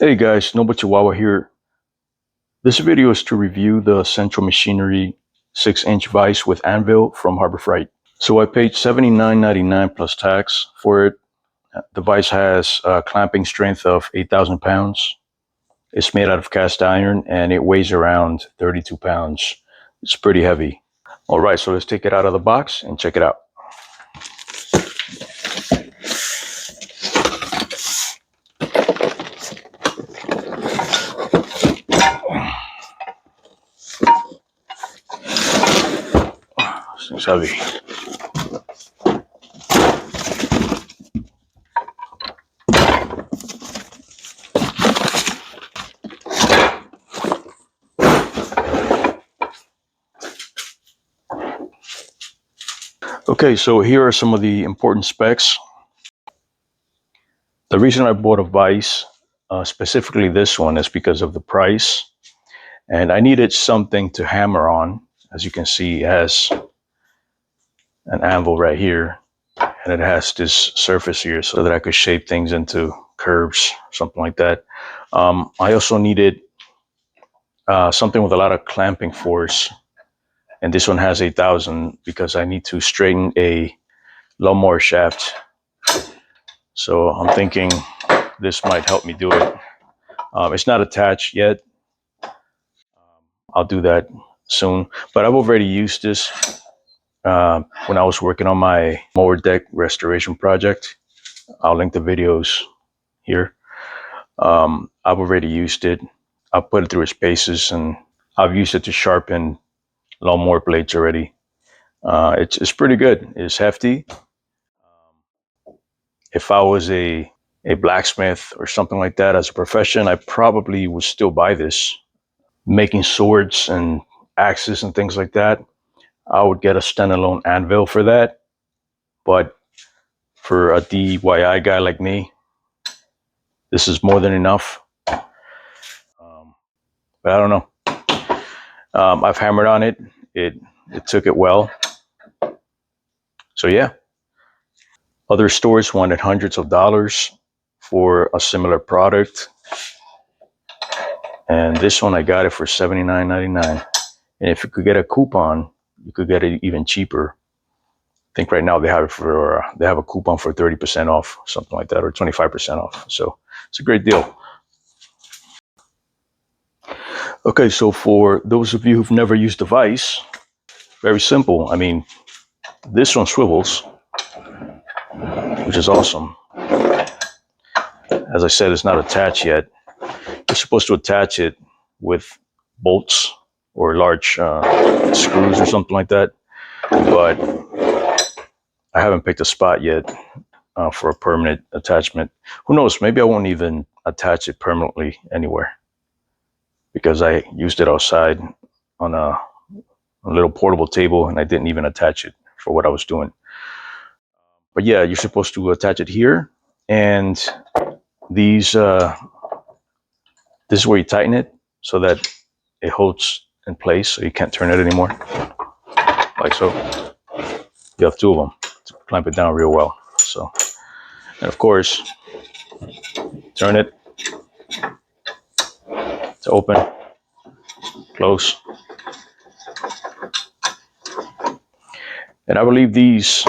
Hey guys, Noble Chihuahua here. This video is to review the Central Machinery 6-inch vise with anvil from Harbor Freight. So I paid $79.99 plus tax for it. The vise has a clamping strength of 8,000 pounds. It's made out of cast iron and it weighs around 32 pounds. It's pretty heavy. All right, so let's take it out of the box and check it out. This thing's heavy. Okay, so here are some of the important specs. The reason I bought a vise, specifically this one, is because of the price. And I needed something to hammer on. As you can see, it has an anvil right here, and it has this surface here so that I could shape things into curves, something like that. I also needed something with a lot of clamping force, and this one has 8,000 because I need to straighten a lawnmower shaft. So I'm thinking this might help me do it. It's not attached yet. I'll do that soon, but I've already used this when I was working on my mower deck restoration project. I'll link the videos here. I've already used it. I've put it through its paces, and I've used it to sharpen lawnmower blades already. It's pretty good. It's hefty. If I was a blacksmith or something like that as a profession, I probably would still buy this. Making swords and axes and things like that, I would get a standalone anvil for that. But for a DIY guy like me, this is more than enough. But I don't know. I've hammered on it. It took it well. So yeah. Other stores wanted hundreds of dollars for a similar product. And this one, I got it for $79.99. And if you could get a coupon, you could get it even cheaper. I think right now they have a coupon for 30% off, something like that, or 25% off. So it's a great deal. Okay, so for those of you who've never used a vise, very simple. I mean, this one swivels, which is awesome. As I said, it's not attached yet. You're supposed to attach it with bolts or large screws or something like that, but I haven't picked a spot yet for a permanent attachment. Who knows, maybe I won't even attach it permanently anywhere, because I used it outside on a little portable table and I didn't even attach it for what I was doing. But yeah, you're supposed to attach it here, and these this is where you tighten it so that it holds in place, so you can't turn it anymore, like so. You have two of them to clamp it down real well. So, and of course, turn it to open, close. And I believe these,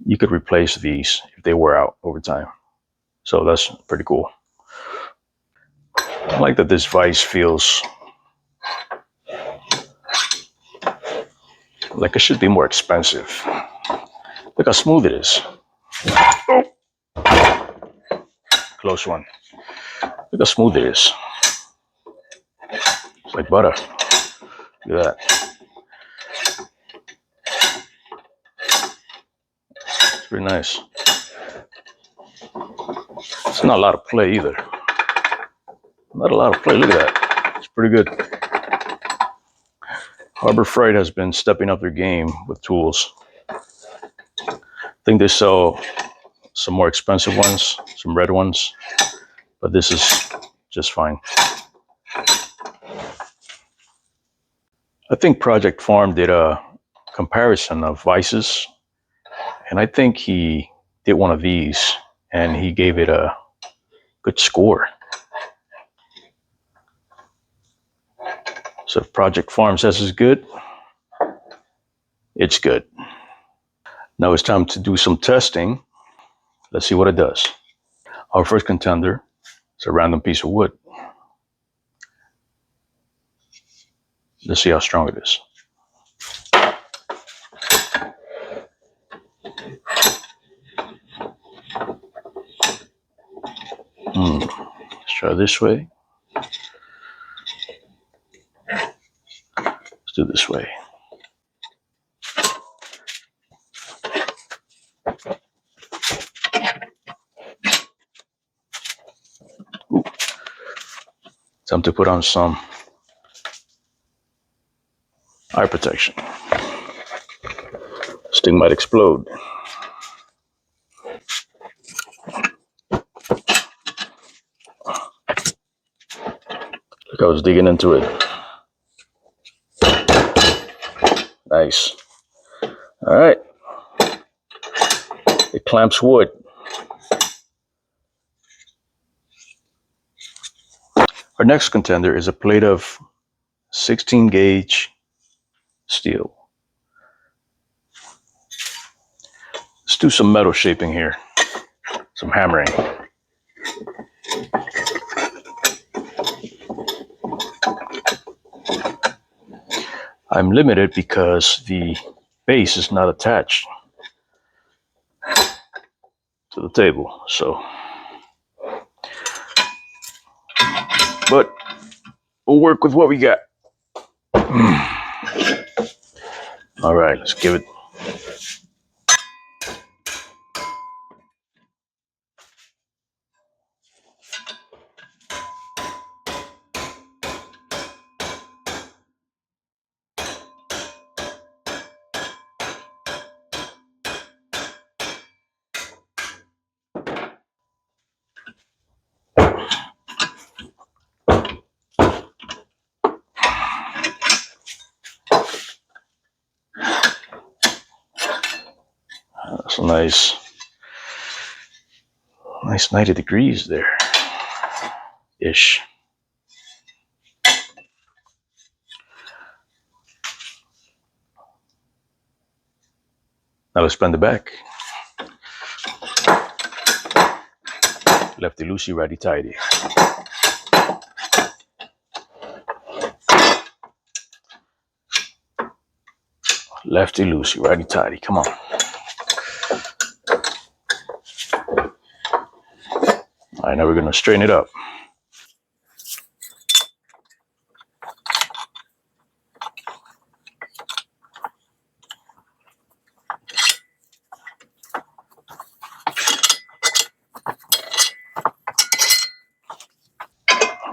you could replace these if they wear out over time. So that's pretty cool. I like that this vise feels like it should be more expensive. Look how smooth it is. Oh. Close one. Look how smooth it is. It's like butter. Look at that. It's pretty nice. It's not a lot of play either. Not a lot of play. Look at that. It's pretty good. Harbor Freight has been stepping up their game with tools. I think they sell some more expensive ones, some red ones, but this is just fine. I think Project Farm did a comparison of vices, and I think he did one of these and he gave it a Good score. So if Project Farm says it's good, it's good. Now it's time to do some testing. Let's see what it does. Our first contender is a random piece of wood. Let's see how strong it is. Let's try this way. Let's do this way. Ooh. Time to put on some eye protection. This thing might explode. Look, I was digging into it. Nice. All right. It clamps wood. Our next contender is a plate of 16 gauge steel. Let's do some metal shaping here. Some hammering. I'm limited because the base is not attached to the table, so. But we'll work with what we got. All right, let's give it. That's a nice 90 degrees there, ish. Now let's bend the back. Lefty loosey, righty tighty. Lefty loosey, righty tighty. Come on. All right, now we're gonna straighten it up.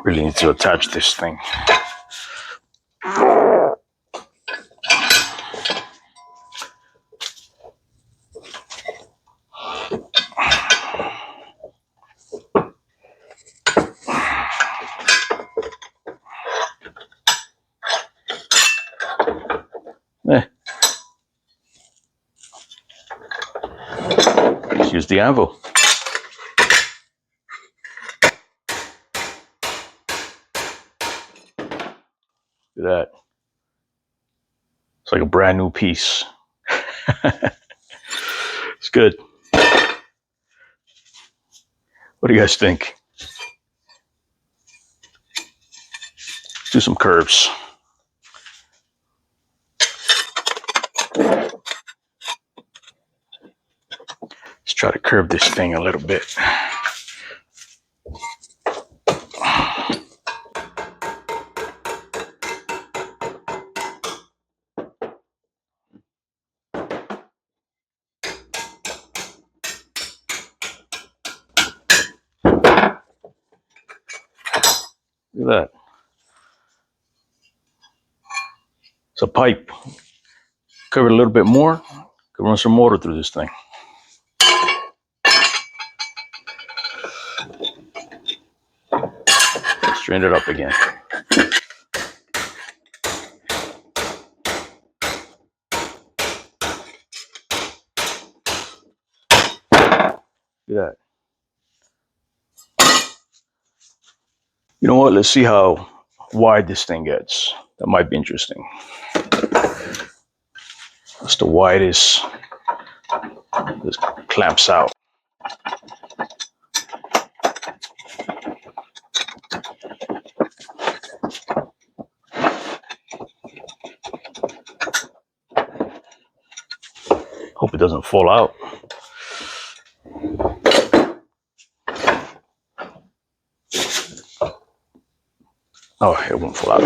Really need to attach this thing. Let's use the anvil. Look at that. It's like a brand new piece. It's good. What do you guys think? Let's do some curves. Let's try to curve this thing a little bit. Look at that. It's a pipe. Curve it a little bit more. Could run some water through this thing. Straighten it up again. Look at that. You know what? Let's see how wide this thing gets. That might be interesting. That's the widest this clamps out. Hope it doesn't fall out. Oh, it won't fall out.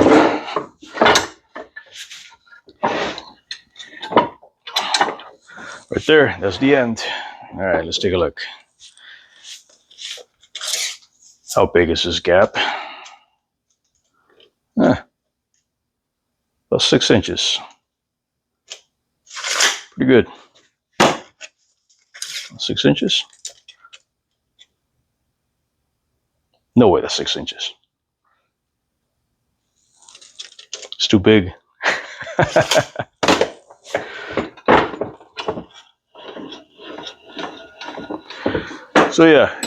Right there, that's the end. All right, let's take a look. How big is this gap? About 6 inches. Pretty good. 6 inches? No way, that's 6 inches. It's too big. So yeah,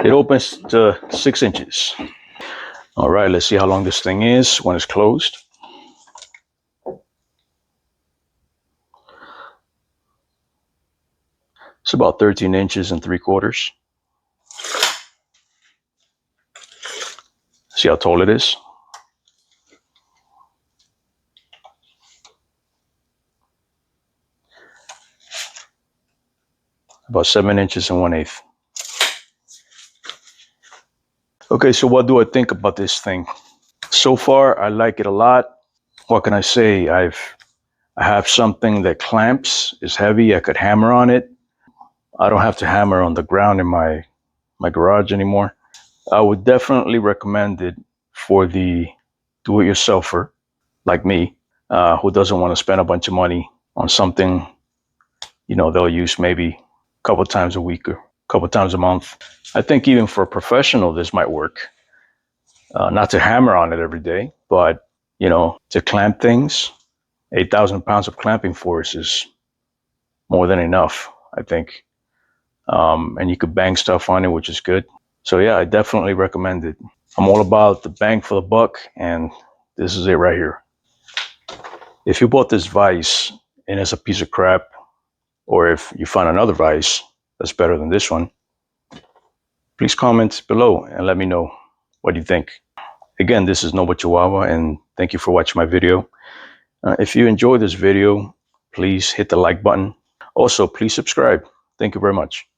it opens to 6 inches. All right, let's see how long this thing is when it's closed. It's about 13 inches and 3/4. See how tall it is? About 7 inches and 1/8. Okay, so what do I think about this thing? So far, I like it a lot. What can I say? I have something that clamps, is heavy. I could hammer on it. I don't have to hammer on the ground in my garage anymore. I would definitely recommend it for the do-it-yourselfer like me, who doesn't want to spend a bunch of money on something, they'll use maybe a couple times a week or a couple times a month. I think even for a professional, this might work. Not to hammer on it every day, but, to clamp things. 8,000 pounds of clamping force is more than enough, I think. And you could bang stuff on it, which is good. So yeah, I definitely recommend it. I'm all about the bang for the buck, and this is it right here. If you bought this vise and it's a piece of crap, or if you find another vise that's better than this one, please comment below and let me know what you think. Again, this is Noble Chihuahua, and thank you for watching my video. If you enjoyed this video, please hit the like button. Also, please subscribe. Thank you very much.